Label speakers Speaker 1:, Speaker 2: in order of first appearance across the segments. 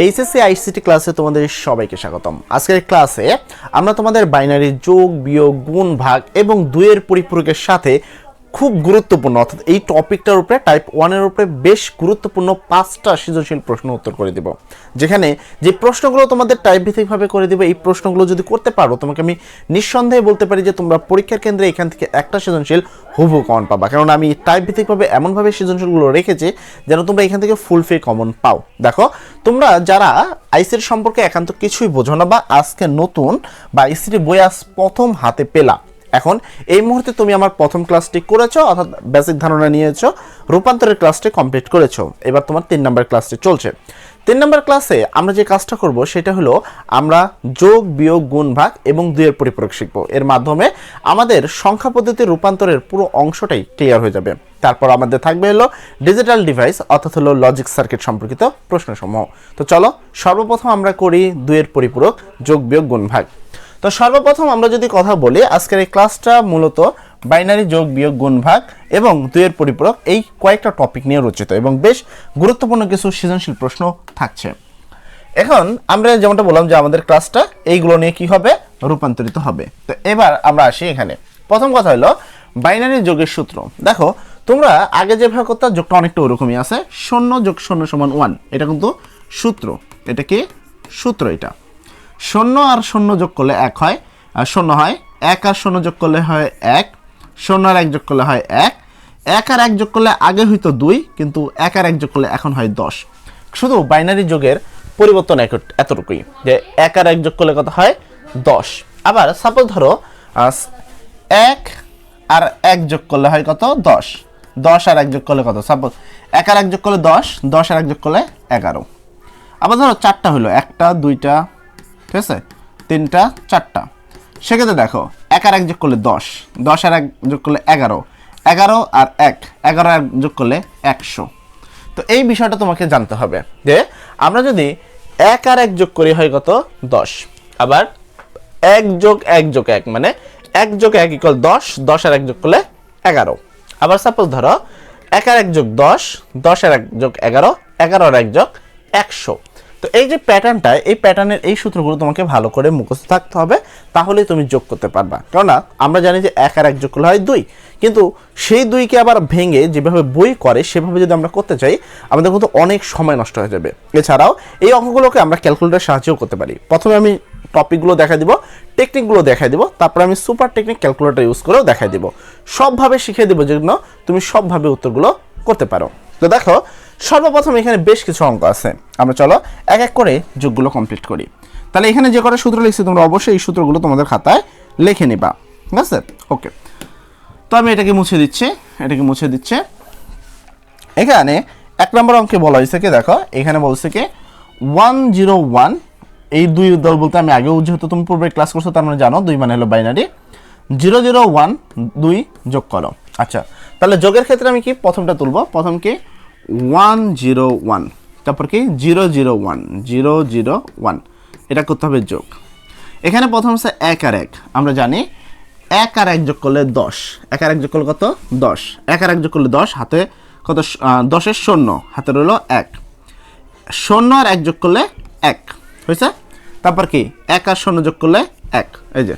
Speaker 1: HSC ICT ক্লাসে তোমাদের সবাইকে স্বাগতম। আজকের ক্লাসে আমরা তোমাদের বাইনারি যোগ, বিয়োগ, গুণ, ভাগ এবং দুইয়ের পরিপূরকের সাথে খুব গুরুত্বপূর্ণ অর্থাৎ এই টপিকটার উপরে টাইপ 1 এর উপরে বেশ গুরুত্বপূর্ণ 5টা সৃজনশীল প্রশ্ন উত্তর করে দেব। যেখানে যে প্রশ্নগুলো তোমাদের টাইপ ভিত্তিকভাবে করে দেব, এই প্রশ্নগুলো যদি করতে পারো তোমাকে আমি নিঃসন্দেহে বলতে পারি যে তোমরা পরীক্ষার কেন্দ্রে এখান থেকে একটা সৃজনশীল হুবহু কমন পাবা, কারণ আমি টাইপ ভিত্তিকভাবে এমনভাবে সৃজনশীলগুলো রেখেছি যেন তোমরা এখান থেকে ফুল ফ্রি কমন পাও। দেখো, তোমরা যারা আইসিটি সম্পর্কে একান্ত কিছুই বোঝো না বা আজকে নতুন বা আইসিটি বই আজ প্রথম হাতে পেলা, এখন এই মুহূর্তে তুমি আমার প্রথম ক্লাসটি করেছো অর্থাৎ বেসিক ধারণা নিয়েছো, রূপান্তরের ক্লাসটি কমপ্লিট করেছো, এবার তোমার 3 নম্বর ক্লাসটি চলছে। 3 নম্বর ক্লাসে আমরা যে কাজটা করব সেটা হলো আমরা যোগ, বিয়োগ, গুণ, ভাগ এবং দুইয়ের পরিপূরক শিখব। এর মাধ্যমে আমাদের সংখ্যা পদ্ধতির রূপান্তরের পুরো অংশটাই ক্লিয়ার হয়ে যাবে। তারপর আমাদের থাকবে হলো ডিজিটাল ডিভাইস অর্থাৎ হলো লজিক সার্কিট সম্পর্কিত প্রশ্নসমূহ। তো চলো সর্বপ্রথম আমরা করি দুইয়ের পরিপূরক যোগ, বিয়োগ, গুণ, ভাগ। তো সর্বপ্রথম আমরা যদি কথা বলি, আজকের এই ক্লাসটা মূলত বাইনারি যোগ, বিয়োগ, গুণ, ভাগ এবং দুইয়ের পরিপূরক এই কয়েকটা টপিক নিয়ে রচিত এবং বেশ গুরুত্বপূর্ণ কিছু সৃজনশীল প্রশ্ন থাকছে। এখন আমরা যেমনটা বললাম যে আমাদের ক্লাসটা এইগুলো নিয়ে কি হবে, রূপান্তরিত হবে। তো এবার আমরা আসি এখানে। প্রথম কথা হলো বাইনারি যোগের সূত্র। দেখো, তোমরা আগে যেভাবে করতে যোগটা অনেকটা ওরকমই আছে, 0 যোগ 0 সমান 1, এটা কিন্তু সূত্র। এটা কি সূত্র? এটা 0 আর 0 যোগ করলে 1 হয়, আর 0 হয়, 1 আর 0 যোগ করলে হয় 1, 0 আর 1 যোগ করলে হয় 1, 1 আর 1 যোগ করলে আগে হইতো 2, কিন্তু 1 আর 1 যোগ করলে এখন হয় 10। শুধু বাইনারি যোগের পরিবর্তন এতটুকুই যে 1 আর 1 যোগ করলে কত হয় 10। আবার সাপোজ ধরো 1 আর 1 যোগ করলে হয় কত 10, 10 আর 1 যোগ করলে কত, সাপোজ 1 আর 1 যোগ করলে 10, 10 আর 1 যোগ করলে 11। আবার ধরো 4টা হলো, 1টা 2টা, ঠিক আছে, 3টা 4টা। সেক্ষেত্রে দেখো 1 আর 1 যোগ করলে 10, 10 আর 1 যোগ করলে 11, 11 আর 1, 11 আর 1 যোগ করলে 100। তো এই বিষয়টা তোমাকে জানতে হবে যে আমরা যদি 1 আর 1 যোগ করি হয় কত 10, আবার 1 যোগ 1 যোগ 1 মানে 1 যোগ 1 ইকুয়াল 10, 10 আর 1 যোগ করলে 11। আবার সাপোজ ধরো 1 আর 1 যোগ 10, 10 আর 1 যোগ 11, 11 আর 1 যোগ 100। তো এই যে প্যাটার্নটা, এই প্যাটার্নের এই সূত্রগুলো তোমাকে ভালো করে মুখস্থ থাকতে হবে, তাহলেই তুমি যোগ করতে পারবা। কেননা আমরা জানি যে 1 আর 1 যোগ করলে হয় 2, কিন্তু সেই 2কে আবার ভেঙে যেভাবে বই করে সেভাবে যদি আমরা করতে চাই আমাদের কিন্তু অনেক সময় নষ্ট হয়ে যাবে। এছাড়াও এই অঙ্কগুলোকে আমরা ক্যালকুলেটরের সাহায্যেও করতে পারি। প্রথমে আমি টপিকগুলো দেখা দিব, টেকনিকগুলো দেখা দিব, তারপর আমি সুপার টেকনিক ক্যালকুলেটর ইউজ করেও দেখা দিব, সবভাবে শিখিয়ে দেবো যেন তুমি সবভাবে উত্তরগুলো করতে পারো। তো দেখো, সর্বপ্রথম এখানে বেশ কিছু অঙ্ক আছে, আমরা চলো এক এক করে যোগগুলো কমপ্লিট করি। তাহলে এখানে যে কটা সূত্র লিখছি তোমরা অবশ্যই এই সূত্রগুলো তোমাদের খাতায় লিখে নিবা, ঠিক আছে? ওকে, তো আমি এটাকে মুছে দিচ্ছি। এখানে 1 নম্বর অঙ্কে বলা হয়েছে কি, দেখো এখানে বলছে কি 101, এই 2 দল বলতে আমি আগেও যেহেতু তুমি পূর্বে ক্লাস করছো তার মানে জানো 2 মানে হলো বাইনারি, 001 2 যোগ করো। আচ্ছা, তাহলে যোগের ক্ষেত্রে আমি কি প্রথমটা তুলবো, প্রথম কি 101, তারপর কি 001, এটা করতে হবে যোগ। এখানে প্রথম হচ্ছে 1 আর 1, আমরা জানি 1 আর 1 যোগ করলে 10, 1 আর 1 যোগ করলে কত 10, 1 আর 1 যোগ করলে 10, হাতে কত 10-এর 0, হাতে রইল 1, 0 আর 1 যোগ করলে 1 হয়েছে। তারপর কি 1 আর 0 যোগ করলে 1, এই যে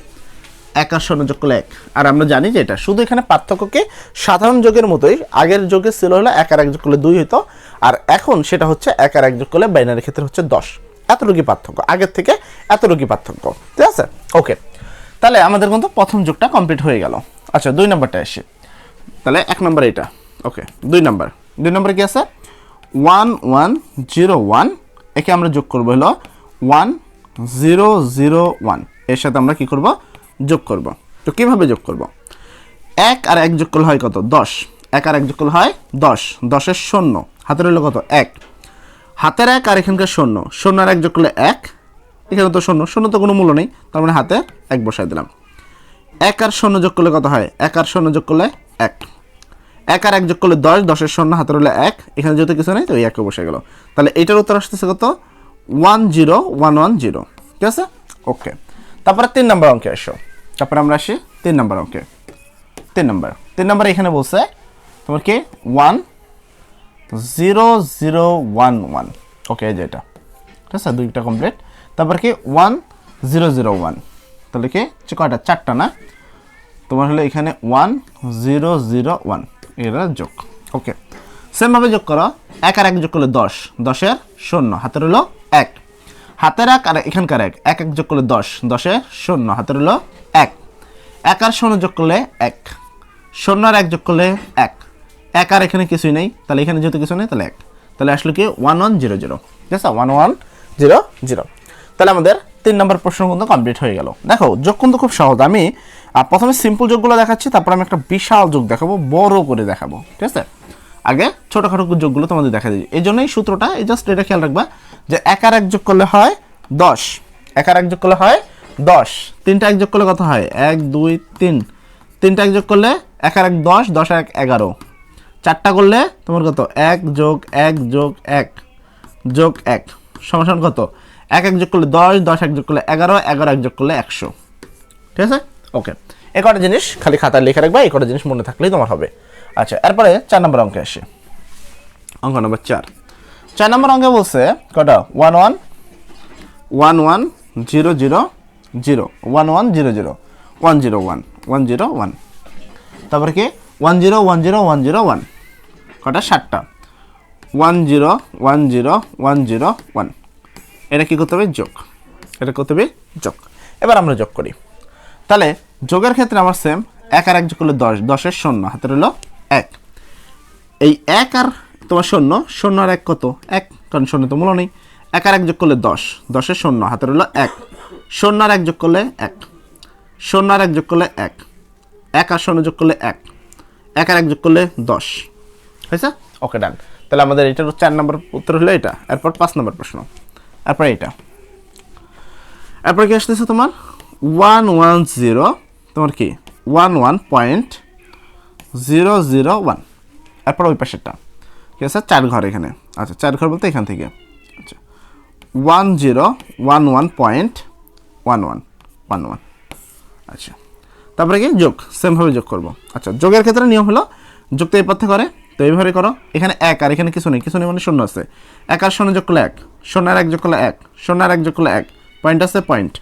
Speaker 1: 1 আর 0 যোগ করলে 1। আর আমরা জানি যে এটা শুধু এখানে পার্থক্যকে সাধারণ যোগের মতোই, আগের যোগে ছিল হলো 1 আর 1 যোগ করলে 2 হতো, আর এখন সেটা হচ্ছে 1 আর 1 যোগ করলে বাইনারির ক্ষেত্রে হচ্ছে 10। এতটুকু পার্থক্য, আগের থেকে এতটুকু পার্থক্য, ঠিক আছে? ওকে, তাহলে আমাদের কিন্তু প্রথম যোগটা কমপ্লিট হয়ে গেল। আচ্ছা, 2 নম্বরটা আসে, তাহলে 1 নম্বর এটা, ওকে। 2 নম্বর কি আছে 1101, একে আমরা যোগ করবো হলো 1001, এর সাথে আমরা কি করব যোগ করব। তো কিভাবে যোগ করব, 1 আর 1 যোগ করলে হয় কত 10, 1 আর 1 যোগ করলে হয় 10, 10-এর 0, হাতে রইল কত 1, হাতের 1 আর এখানকার 0, 0 আর 1 যোগ করলে 1, এখানে তো 0 তো কোনো মূল্য নেই, তার মানে হাতে 1 বসাই দিলাম। 1 আর 0 যোগ করলে কত হয়, 1 আর 0 যোগ করলে 1, 1 আর 1 যোগ করলে 10, 10-এর 0, হাতে রইল 1, এখানে যেহেতু কিছু নেই তো এই 1 বসে গেল। তাহলে এটার উত্তর আসতেছে কত 10110, ঠিক আছে? ওকে, তারপরে 3 নম্বর অঙ্কে আসো। তারপরে আমরা আসি 3 নম্বর অঙ্কে। 3 নম্বর এখানে বলছে তোমার কি 10011, ওকে, এই যে এটা ঠিক আছে, 2টা কমপ্লিট। তারপর কি 1001, তাহলে কি কয়টা, 4টা না, তোমার হলো এখানে 1001 এরা যোগ। ওকে, সেমভাবে যোগ করো, 1 আর 1 যোগ করলে 10, 10-এর 0, হাতের হলো 1, হাতের 1 আর এখানকার 1, 1 1 যোগ করলে 10, 10-এর 0, হাতের হলো 1, 1 আর 0 যোগ করলে 1, 0 আর 1 যোগ করলে 1, 1 আর এখানে কিছুই নেই, তাহলে এখানে যেহেতু কিছু নেই তাহলে 1, তাহলে আসলে কি 1100, ঠিক আছে, 1100। তাহলে আমাদের 3 নম্বর প্রশ্ন কিন্তু কমপ্লিট হয়ে গেল। দেখো যোগ কিন্তু খুব সহজ। আমি প্রথমে সিম্পল যোগগুলো দেখাচ্ছি, তারপর আমি একটা বিশাল যোগ দেখাবো, বড় করে দেখাবো, ঠিক আছে। আগে ছোটখাটো যোগগুলো তোমাদের দেখা দিই, এই জন্যই সূত্রটা, এই জাস্ট এটা খেয়াল রাখবা যে 1 আর 1 যোগ করলে হয় 10, 1 আর 1 যোগ করলে হয় 10, 3টা 1 যোগ করলে কত হয়, 1 2 3, 3টা 1 যোগ করলে 1 আর 1 10, 10 আর 1 11, 4টা করলে তোমার কত, 1 যোগ 1 যোগ 1 যোগ 1 সমান কত, 1 1 যোগ করলে 10, 10 1 যোগ করলে 11, 11 1 যোগ করলে 100, ঠিক আছে। ওকে, এই কটা জিনিস খালি খাতায় লিখে রাখবা, এই কটা জিনিস মনে থাকলেই তোমার হবে। আচ্ছা, এরপরে 4 নম্বর অঙ্কে আসে, অঙ্ক নম্বর 4 নম্বর অঙ্কে বলছে কটা, 11 11 0 0 0 11 0 0 101 101, তারপরে কি 10 10 10 1, কটা, 7টা, 10 10 101, এটা কি করতে হবে, যোগ, এটা করতে হবে যোগ। এবার আমরা যোগ করি, তাহলে যোগের ক্ষেত্রে আমার সেম, 1 আর 1 যোগ করলে 10, 10-এর 0, হাতের হলো 1, এই 1 আর তোমার 0, 0 আর 1 কত, 1, কারণ 0 তো মূল্য নেই, 1 আর 1 যোগ করলে 10, 10-এর 0, হাতের হলো 1, 0 আর 1 যোগ করলে 1, 0 আর 1 যোগ করলে 1, 1 আর 0 যোগ করলে 1, 1 আর 1 যোগ করলে 10, হয়েছে। ওকে, ডান। তাহলে আমাদের এটার 4 নম্বর উত্তর হলো এটা। এরপর 5 নম্বর প্রশ্ন, এরপর এটা, এরপর কি আসতেছে তোমার 110, তোমার কি 11.001, এরপর ওই পাশেরটা ঠিক আছে, 4 ঘর এখানে, আচ্ছা 4 ঘর বলতে এখান থেকে, আচ্ছা 1011.1111, আচ্ছা তারপরে কি যোগ, সেমভাবে যোগ করবো। আচ্ছা, যোগের ক্ষেত্রে নিয়ম হলো যোগ তো এই পথে করে, তো এইভাবে করো, এখানে 1 আর এখানে কিছু নেই, কিছু নেই মানে 0 আছে, 1 আর 0 যোগ করলে 1, 0 আর 1 যোগ করলে 1, 0 আর 1 যোগ করলে 1, পয়েন্ট আছে পয়েন্ট,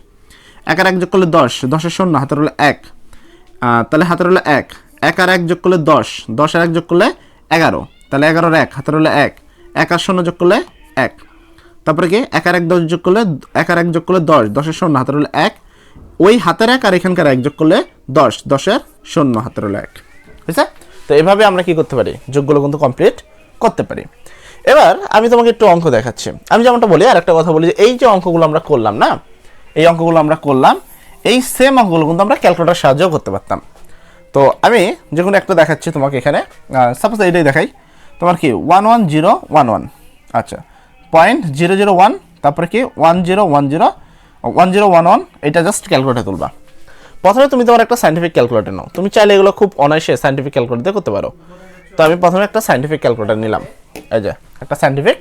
Speaker 1: 1 আর 1 যোগ করলে 10, 10-এর 0, হাতের হলো 1, তাহলে হাতের হলো 1, 1 আর 1 যোগ করলে 10, 10 আর 1 যোগ করলে 11, তাহলে 11 আর 1, হাতের হলো 1, 1 আর 0 যোগ করলে 1, তারপরে কি 1 আর 1 10 যোগ করলে, 1 আর 1 যোগ করলে 10, 10-এর 0, হাতের হলো 1, ওই হাতের 1 আর এখানকার 1 যোগ করলে 10, 10-এর 0, হাতের হলো 1, বুঝছে। তো এইভাবে আমরা কি করতে পারি, যোগগুলো কিন্তু কমপ্লিট করতে পারি। এবার আমি তোমাকে একটু অঙ্ক দেখাচ্ছি। আমি যেমনটা বলি, আর একটা কথা বলি যে এই যে অঙ্কগুলো আমরা করলাম না, এই অঙ্কগুলো আমরা করলাম, এই সেম অঙ্কগুলো কিন্তু আমরা ক্যালকুলেটর সাহায্যেও করতে পারতাম। তো আমি যে কোনো একটা দেখাচ্ছি তোমাকে এখানে, সাপোজ এইটাই দেখাই, তোমার কি 11011, আচ্ছা 0.001, তারপরে কি 1011, এটা জাস্ট ক্যালকুলেটর তুলবা। প্রথমে তুমি তোমার একটা সাইন্টিফিক ক্যালকুলেটর নাও, তুমি চাইলে এগুলো খুব অনায়াসে সাইন্টিফিক ক্যালকুলেটর দিয়ে করতে পারো। তো আমি প্রথমে একটা সাইন্টিফিক ক্যালকুলেটর নিলাম, এই যে একটা সাইন্টিফিক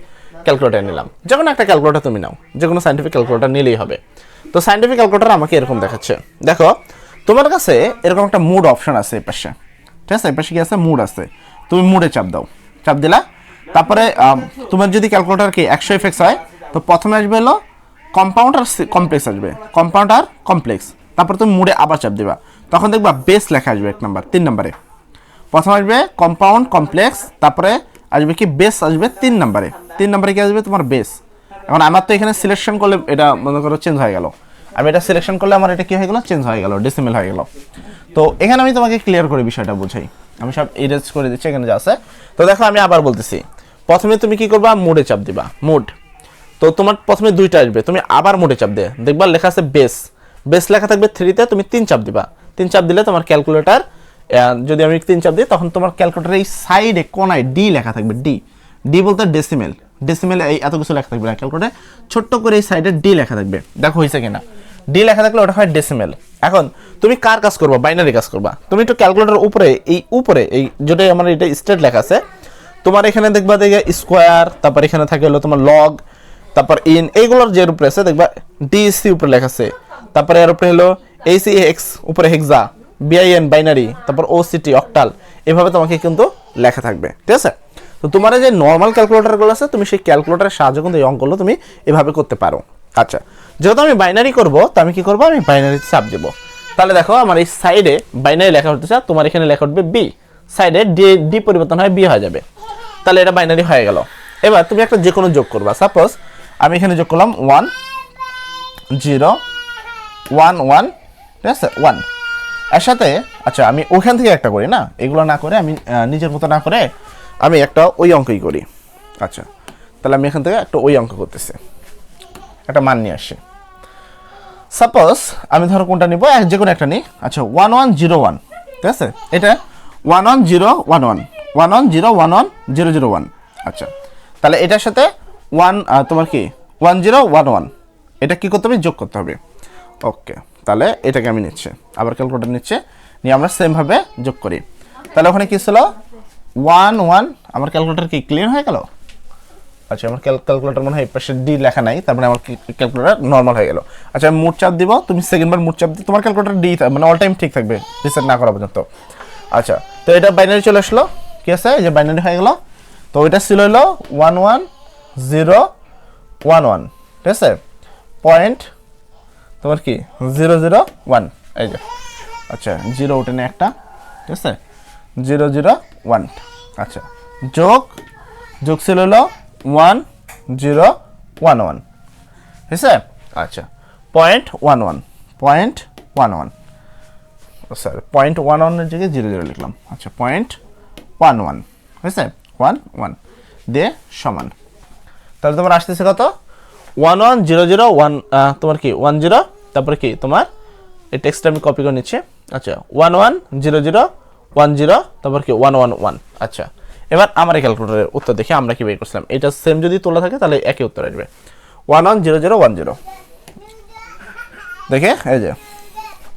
Speaker 1: ক্যালকুলেটর নিলাম, যে কোনো একটা ক্যালকুলেটর তুমি নাও, যে কোনো সাইন্টিফিক ক্যালকুলেটর নিলেই হবে। তো সাইন্টিফিক ক্যালকুলেটর আমাকে এরকম দেখাচ্ছে, দেখো তোমার কাছে এরকম একটা মুড অপশন আছে এই পাশে, ঠিক আছে, এই পাশে কি আছে, মুড আছে, তুমি মুডে চাপ দাও, চাপ দিলা, তারপরে তোমার যদি ক্যালকুলেটর কি 100 এফএক্স হয়, তো প্রথমে আসবে হলো কম্পাউন্ড আর কমপ্লেক্স আসবে, কম্পাউন্ড আর কমপ্লেক্স, তারপর তুমি মুডে আবার চাপ দিবা, তখন দেখবা বেস লেখা আসবে 1 নাম্বার, 3 নাম্বারে, প্রথম আসবে কম্পাউন্ড কমপ্লেক্স, তারপরে আসবে কি বেস আসবে 3 নাম্বারে, 3 নাম্বারে কি আসবে তোমার বেস। এখন আমার তো এখানে সিলেকশন করলে এটা মনে করো চেঞ্জ হয়ে গেল, আমি এটা সিলেকশন করলে আমার এটা কি হয়ে গেল, চেঞ্জ হয়ে গেল, ডেসিমেল হয়ে গেল। তো এখানে আমি তোমাকে ক্লিয়ার করে বিষয়টা বুঝাই, আমি সব ইরেজ করে দিচ্ছি এখানে যা আছে। তো দেখো আমি আবার বলতেছি, প্রথমে তুমি কি করবা, মুডে চাপ দিবা, মুড, তো তোমার প্রথমে 2টা আসবে, তুমি আবার মুডে চাপ দিয়ে দেখবা লেখা আছে বেস, বেস লেখা থাকবে 3-তে, তুমি 3 চাপ দিবা, 3 চাপ দিলে তোমার ক্যালকুলেটর, যদি আমি 3 চাপ দিই তখন তোমার ক্যালকুলেটরের এই সাইডে কোনায় ডি লেখা থাকবে, ডি, ডি বলতে ডেসিমেল, ডেসিমেলে এই এত কিছু লেখা থাকবে না, ক্যালকুলেটরে ছোট্ট করে এই সাইডে ডি লেখা থাকবে, দেখো হয়েছে কিনা, ডি লেখা থাকলে ওটা হয় ডেসিমেল। এখন তুমি কার কাজ করবা, বাইনারি কাজ করবা, তুমি একটু ক্যালকুলেটর উপরে এই যেটা আমার এটা স্টেট লেখা আছে, তোমার এখানে দেখবা দেখে স্কোয়ার, তারপর এখানে থাকে হলো তোমার লগ, তারপর ইন, এইগুলোর যে উপরে আছে দেখবা ডিসি উপরে লেখা আছে, তারপরে এর উপরে হলো এইসিএক্স, উপরে হেক্সা, বিআইএন বাইনারি, তারপর ওসিটি অক্টাল, এভাবে তোমাকে কিন্তু লেখা থাকবে, ঠিক আছে। তো তোমার যে নর্মাল ক্যালকুলেটরগুলো আছে তুমি সেই ক্যালকুলেটরের সাহায্যে কিন্তু এই অঙ্কগুলো তুমি এভাবে করতে পারো। আচ্ছা, যেহেতু আমি বাইনারি করব, তো আমি কি করব, আমি বাইনারি চাপ দেবো। তাহলে দেখো আমার এই সাইডে বাইনারি লেখা হতেছে, তোমার এখানে লেখা উঠবে বি, সাইডে ডি পরিবর্তন হয় বি হয়ে যাবে, তাহলে এটা বাইনারি হয়ে গেল। এবার তুমি একটা যে কোনো যোগ করবা, সাপোজ আমি এখানে যোগ করলাম 1 0 1 1, ঠিক আছে 1 এর সাথে। আচ্ছা, আমি ওখান থেকে একটা করি না, এগুলো না করে আমি নিজের মতো না করে আমি একটা ওই অঙ্কই করি। আচ্ছা, তাহলে আমি এখান থেকে একটা ওই অঙ্ক করতেছি, একটা মান নিয়ে আসি। সাপোজ আমি ধরো কোনটা নিব, যে কোনো একটা নিই। আচ্ছা 1 1 0 1, ঠিক আছে, এটা 1 1 0 1 1 1 1 0 1 1 0 0 1। আচ্ছা, তাহলে এটার সাথে 1 তোমার কি 1 0 1 1, এটা কি করতে হবে, যোগ করতে হবে। ওকে, তাহলে এটাকে আমি নিচ্ছি, আবার ক্যালকুলেটর নিচ্ছে, নিয়ে আমরা সেমভাবে যোগ করি। তাহলে ওখানে কি ছিল 1 1, আমার ক্যালকুলেটর কি ক্লিয়ার হয়ে গেল? আচ্ছা, আমার ক্যালকুলেটর মনে হয় এই পাশে ডি লেখা নাই, তার মানে আমার ক্যালকুলেটর নর্মাল হয়ে গেল। আচ্ছা, আমি মোট চাপ দিব, তুমি সেকেন্ডবার মোট চাপ দিই, তোমার ক্যালকুলেটর ডি মানে অল টাইম ঠিক থাকবে রিসেট না করা পর্যন্ত। আচ্ছা, তো এটা বাইনারি চলে আসলো, কি আছে, এই যে বাইনারি হয়ে গেল। তো এটা ছিল হলো 1 1 0 1 1, ঠিক আছে, পয়েন্ট তোমার কি 0 0 1, এই যে। আচ্ছা, 0 ওঠে না একটা, ঠিক আছে, 0 0 1। আচ্ছা, যোগ ছিল হলো 1 0 1 1, ঠিক আছে। আচ্ছা, পয়েন্ট 1 1 পয়েন্ট 1 1, স্যার পয়েন্ট 1 1 এর জায়গায় 0 0 লিখলাম। আচ্ছা, পয়েন্ট 1 1, ঠিক আছে, 1 1 দিয়ে সমান। তাহলে তোমার আসতেছে কত, 1 1 0 0 1, তোমার কি 1 0, তারপরে কি তোমার এই টেক্সটটা আমি কপি করে নিচ্ছি। আচ্ছা, 1 1 0 0 1 0, তারপর কি 1 1 1। আচ্ছা, এবার আমার এই ক্যালকুলেটরের উত্তর দেখি আমরা কি বের করছিলাম। এটা সেম যদি তোলা থাকে তাহলে একই উত্তর আসবে, 1 1 0 0 1 0। দেখে এই যে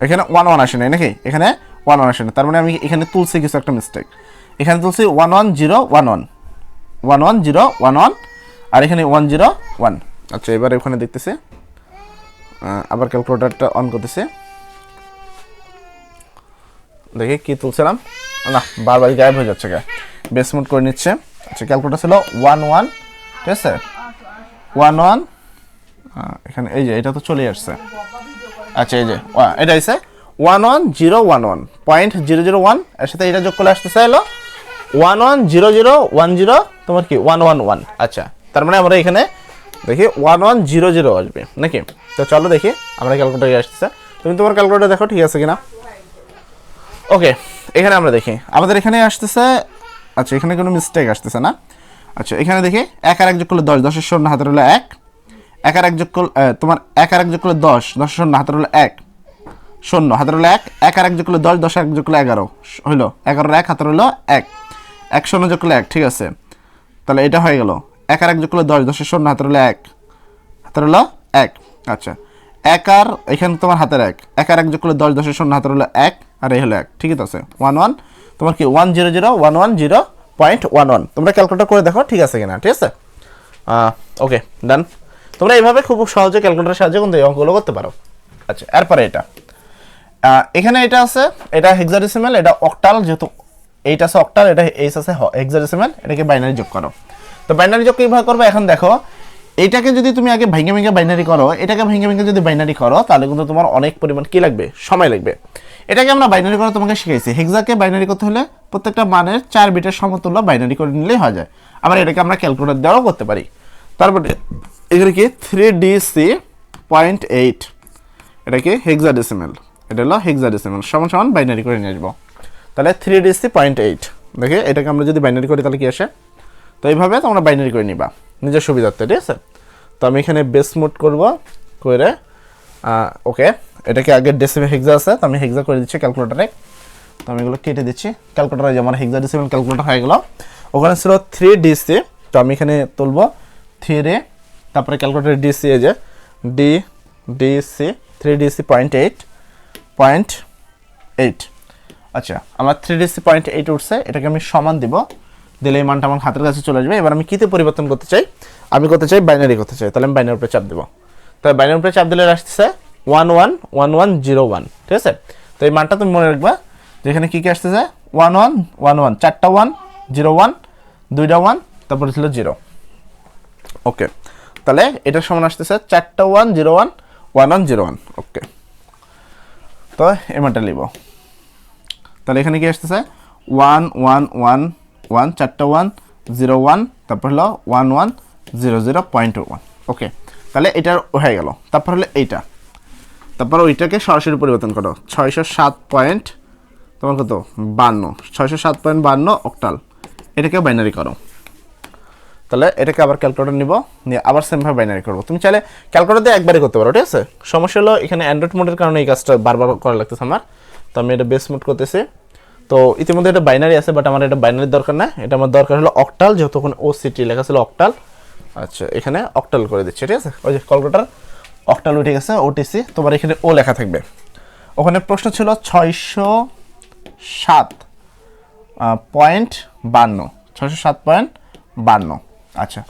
Speaker 1: এখানে 1 1 আসে নাই নাকি, এখানে 1 1 আসে না, তার মানে আমি এখানে তুলছি কিছু একটা মিস্টেক। এখানে তুলছি 1 1 0 1 1 1 1 0 1 1, আর এখানে 1 0 1। আচ্ছা, এবার ওখানে দেখতেছি, আবার ক্যালকুলেটরটা অন করতেছে, দেখি কি তুলছিলাম না, বারবার গায়েব হয়ে যাচ্ছে, বেস মোড করে নিচ্ছে। আচ্ছা, ক্যালকুলেটর ছিল 1 1, ঠিক আছে 1 1, এখানে এই যে এটা তো চলে আসছে। আচ্ছা, এই যে এটা আছে 1 1 0 1 1 পয়েন্ট 0 0 1, এর সাথে এটা যোগ করলে আসতেছে হলো 1 1 0 0 1 0, তোমার কি 1 1 1। আচ্ছা, তার মানে আমরা এখানে দেখি 1 1 0 0 আসবে নাকি। তো চলো দেখি আমরা ক্যালকুলেটরে আসতেছে, তুমি তোমার ক্যালকুলেটর দেখো ঠিক আছে কিনা। ওকে, এখানে আমরা দেখি আমাদের এখানে আসতেছে। আচ্ছা, এখানে কোনো মিস্টেক আসতেছে না। আচ্ছা, এখানে দেখি 1 আর 1 যোগ করলে 10, 10 এর শূন্য হাতের হলো 1, 1 আর 1 যোগ করলে তোমার 1 আর 1 যোগ করলে 10, 10 এর শূন্য হাতের হলো 1, শূন্য হাতের হলো 1, 1 আর 1 যোগ করলে 10, 10 আর 1 যোগ করলে 11 হলো, 11 1 হাতের হলো 1, 1 শূন্য যোগ করলে 1, ঠিক আছে। তাহলে এটা হয়ে গেল 1 আর 1 যোগ করলে 10, 10 এর শূন্য হাতের হলো 1, হাতের হলো 1। আচ্ছা, 1 আর এখানে তোমার হাতের 1, 1 আর 1 যোগ করলে 10, 10 এর শূন্য হাতের হলো 1, আর এই হলো 1, ঠিকই তো আছে 1 1, তোমার কি 1 0 0 1 1 0.11। তোমরা ক্যালকুলেটর করে দেখো ঠিক আছে কিনা, ঠিক আছে। ওকে, ডান। তোমরা এইভাবে খুব সহজে ক্যালকুলেটরের সাহায্যে কিন্তু এই অঙ্কগুলো করতে পারো। আচ্ছা, এরপরে এটা এখানে এটা আছে, এটা হেক্সাডেসিমাল, এটা অক্টাল, যেহেতু এইটা আছে অক্টাল, এটা এইচ আছে হেক্সাডেসিমাল, এটাকে বাইনারি যোগ করো। তো বাইনারি যোগ কিভাবে করবে এখন দেখো। এইটাকে যদি তুমি আগে ভেঙে ভেঙে বাইনারি করো, এটাকে ভেঙে ভেঙে যদি বাইনারি করো, তাহলে কিন্তু তোমার অনেক পরিমাণ কি লাগবে, সময় লাগবে। এটাকে আমরা বাইনারি করা তোমাকে শিখাইছি। হেক্সাকে বাইনারি করতে হলে প্রত্যেকটা মানের 4 বিটের সমতুল্য বাইনারি করে নিলেই হয়ে যায়। আবার এটাকে আমরা ক্যালকুলেটর দ্বারাও করতে পারি। তারপরে এখানে কি 3DC.8, এটা কি হেক্সাডেসিমাল, এটা হলো হেক্সাডেসিমাল সমান সমান বাইনারি করে নিয়ে আসবো। তাহলে 3DC.8 দেখে এটাকে আমরা যদি বাইনারি করি তাহলে কি আসে। তো এইভাবে তোমরা বাইনারি করে নিবা নিজের সুবিধার্থে, ঠিক আছে। তো আমি এখানে বেস মোড করবো করে, ওকে, এটাকে আগে ডেসিমাল হেক্সা আছে, তো আমি হেক্সা করে দিচ্ছি ক্যালকুলেটারে। তো আমি এগুলো কেটে দিচ্ছি ক্যালকুলেটারে, যেমন হেক্সাডেসিমাল ক্যালকুলেটার হয়ে গেল। ওখানে ছিল 3DC, তো আমি এখানে তুলবো 3, তারপরে ক্যালকুলেটারে ডিসি, এই যে ডিসি 3DC.8. আচ্ছা, আমার 3DC.8 উঠছে, এটাকে আমি সমান দিব, দিলে এই মানটা আমার হাতের কাছে চলে আসবে। এবার আমি কিতে পরিবর্তন করতে চাই, আমি করতে চাই বাইনারি করতে চাই, তাহলে আমি বাইনারির উপরে চাপ দেবো। তাহলে বাইনারির উপরে চাপ দিলে আসতেছে 111101, ঠিক আছে। তো এই মানটা তুমি মনে রাখবা যে এখানে কী কী আসতেছে 1111, 4টা 1 0 1, 2টা 1 তারপর ছিল 0। ওকে, তাহলে এটার সমান আসতেছে 4টা 1 0 1 1 1 0 1। ওকে, তো এমানটা লিখব। তাহলে এখানে কি আসতেছে 1 1 1 1 4টা 1 0 1 তারপর হলো 1 1 0 0.1। ওকে, তাহলে এটা হয়ে গেল। তারপর হলো এইটা, তারপর ওইটাকে সরাসরি পরিবর্তন করো। 607 পয়েন্ট তোমার কত 52, 607.52 অক্টাল। এটাকে বাইনারি করো। তাহলে এটাকে আবার ক্যালকুলেটর নিব, নিয়ে আবার সেমভাবে বাইনারি করবো। তুমি চাইলে ক্যালকুলেটর দিয়ে একবারই করতে পারো, ঠিক আছে। সমস্যা হলো এখানে অ্যান্ড্রয়েড মোডের কারণে এই কাজটা বারবার করা লাগতেছে আমার। তো আমি এটা বেস মোড করতেছি। তো ইতিমধ্যে এটা বাইনারি আছে, বাট আমার এটা বাইনারির দরকার না, এটা আমার দরকার হলো অক্টাল, যেহেতু ওখানে OCT লেখা ছিল অক্টাল। আচ্ছা, এখানে অক্টাল করে দিচ্ছি, ঠিক আছে। ওই যে ক্যালকুলেটর অক্টাল উঠে গেছে, OTC। তোমার এখানে ও লেখা থাকবে। ওখানে প্রশ্ন ছিল 607.52, 607.52। আচ্ছা,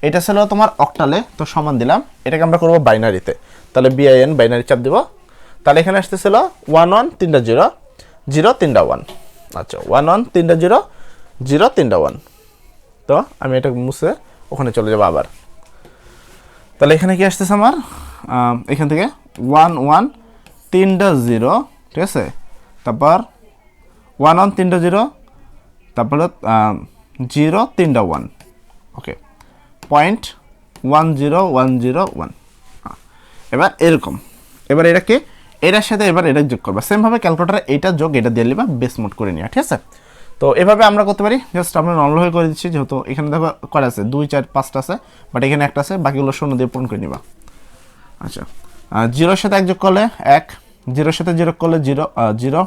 Speaker 1: এটা ছিল তোমার অক্টালে, তো সমান দিলাম। এটাকে আমরা করবো বাইনারিতে, তাহলে BIN বাইনারি চাপ দিব। তাহলে এখানে আসতেছিল 1 1 3টা 0 0 3টা 1। আচ্ছা, 1 1 3টা 0 0 3টা 1। তো আমি এটা মুছে ওখানে চলে যাবো আবার। তাহলে এখানে কি আসতেছে আমার, এখান থেকে 1 1 3টা 0, ঠিক আছে। তারপর 1 1 3টা 0, তারপর 0 3টা 1। ওকে, 0.10101। এবার এরকম, এবার এটাকে এটার সাথে এবার এটা যোগ করবা। সেমভাবে ক্যালকুলেটারে এটা যোগ এটা দিয়ে নিবা, বেস মোড করে নিবা, ঠিক আছে। তো এভাবে আমরা করতে পারি। জাস্ট আমরা নর্মাল হয়ে করে দিচ্ছি, যেহেতু এখানে দেখো কয়টা আছে 2 4 5টা আছে, বাট এখানে একটা আছে, বাকিগুলো 0 দিয়ে পূরণ করে নিবা। আচ্ছা, 0-র সাথে 1 যোগ করলে 1, 0-র সাথে 0 করলে 0 0,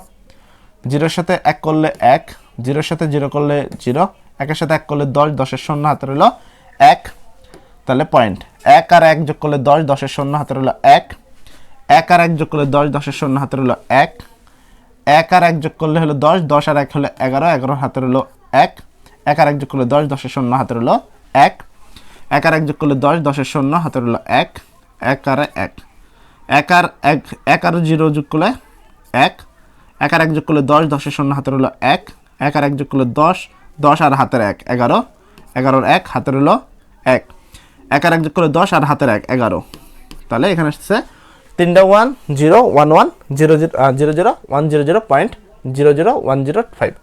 Speaker 1: 0-র সাথে 1 করলে 1, 0-র সাথে 0 করলে 0, 1-এর সাথে 1 করলে 10, 10-এর 0 হাতে রইল 1। তাহলে পয়েন্ট 1 আর 1 যোগ করলে 10, 10-এর 0 হাতে রইল 1, 1 আর 1 যোগ করলে 10, 10-এর 0 হাতে রইল 1, 1 আর 1 যোগ করলে হলো 10, 10 আর 1 হলো 11, 11 হাতে রইল 1, 1 আর 1 যোগ করলে 10, 10-এর 0 হাতে রইল 1, 1 আর 1 যোগ করলে 10, 10-এর 0 হাতে রইল 1, 1 আর 1, 1 আর 1, 1 আর 0 যোগ করলে 1, 1 আর 1 যোগ করলে 10, 10-এর 0 হাতে রইল 1, 1 আর 1 যোগ করলে 10, 10 আর হাতের 1 11, 11-এর 1 হাতে রইল 1, 1 আর 1 যোগ করলে 10 আর হাতের 1 11। তাহলে এখানে আসছে 3টা 1 0 1 1 0 0 0 1 0 0.00105।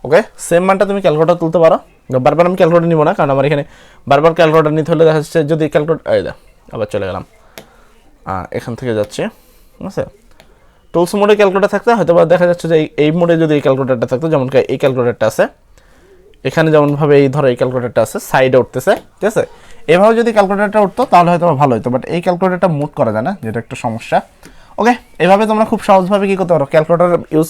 Speaker 1: ওকে, সেম মানটা তুমি ক্যালকুলেটর তুলতে পারো। বারবার আমি ক্যালকুলেটর নিব না, কারণ আমার এখানে বারবার ক্যালকুলেটর নিতে হলে দেখা যাচ্ছে যদি ক্যালকুলেটর আবার চলে গেলাম, এখান থেকে যাচ্ছে, ঠিক আছে। টুলস মোডে ক্যালকুলেটর থাকতে হয়তো বা দেখা যাচ্ছে যে এই মোডে যদি এই ক্যালকুলেটরটা থাকতো, যেমন এই ক্যালকুলেটরটা আছে এখানে, যেমনভাবে এই ধরো এই ক্যালকুলেটরটা আছে সাইডে উঠতেছে, ঠিক আছে। এভাবে যদি ক্যালকুলেটরটা উঠতো তাহলে হয়তো ভালো হতো, বাট এই ক্যালকুলেটরটা মুড করা যায় না, যেটা একটা সমস্যা। ওকে, এভাবে তোমরা খুব সহজভাবে কি করতে পারো, ক্যালকুলেটর ইউজ